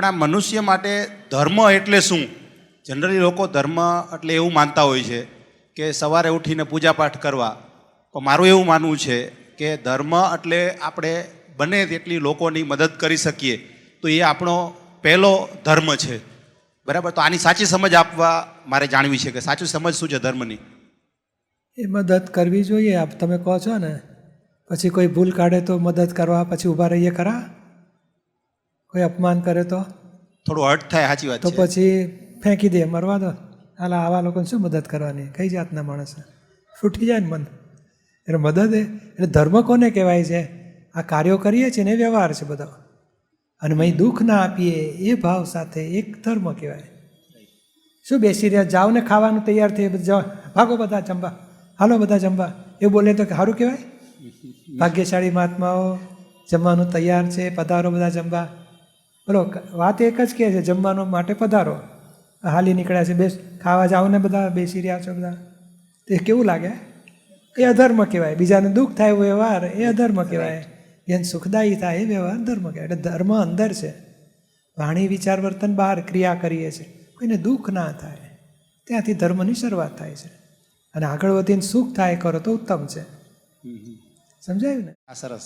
આપણા મનુષ્ય માટે ધર્મ એટલે શું? જનરલી લોકો ધર્મ એટલે એવું માનતા હોય છે કે સવારે ઉઠીને પૂજાપાઠ કરવા. પણ મારું એવું માનવું છે કે ધર્મ એટલે આપણે બને તેટલી લોકોની મદદ કરી શકીએ તો એ આપણો પહેલો ધર્મ છે. બરાબર? તો આની સાચી સમજ આપવા મારે જાણવી છે કે સાચી સમજ શું છે ધર્મની? એ મદદ કરવી જોઈએ. આપ તમે કહો છો ને, પછી કોઈ ભૂલ કાઢે તો મદદ કરવા પછી ઊભા રહીએ ખરા? કોઈ અપમાન કરે તો થોડું હર્ટ થાય, સાચી વાત તો છે. પછી ફેંકી દે, મરવા દો. હાલા આવા લોકોને શું મદદ કરવાની? કઈ જાતના માણસ છૂટી જાય ને મન. એટલે મદદ એટલે ધર્મ કોને કહેવાય છે? આ કાર્યો કરીએ છીએ ને એ વ્યવહાર છે બધો. અને મય દુઃખ ના આપીએ એ ભાવ સાથે એક ધર્મ કહેવાય. શું બેસી રહ્યા, જાઓ ને ખાવાનું તૈયાર થઈ જાઓ, ભાગો બધા જમવા, હાલો બધા જમવા, એ બોલે તો સારું કહેવાય? ભાગ્યશાળી મહાત્માઓ જમવાનું તૈયાર છે, પધારો બધા જમવા. બોલો, વાત એક જ કહે છે, જમવાનું માટે પધારો. હાલી નીકળ્યા છે, બેસ ખાવા જાઓ ને બધા, બેસી રહ્યા છો બધા. તે કેવું લાગે? એ અધર્મ કહેવાય. બીજાને દુઃખ થાય એવો વ્યવહાર એ અધર્મ કહેવાય. જેને સુખદાયી થાય એ વ્યવહાર ધર્મ કહેવાય. એટલે ધર્મ અંદર છે, વાણી વિચાર વર્તન બહાર ક્રિયા કરીએ છીએ. કોઈને દુઃખ ના થાય ત્યાંથી ધર્મની શરૂઆત થાય છે. અને આગળ વધીને સુખ થાય કરો તો ઉત્તમ છે. સમજાયું ને? સરસ.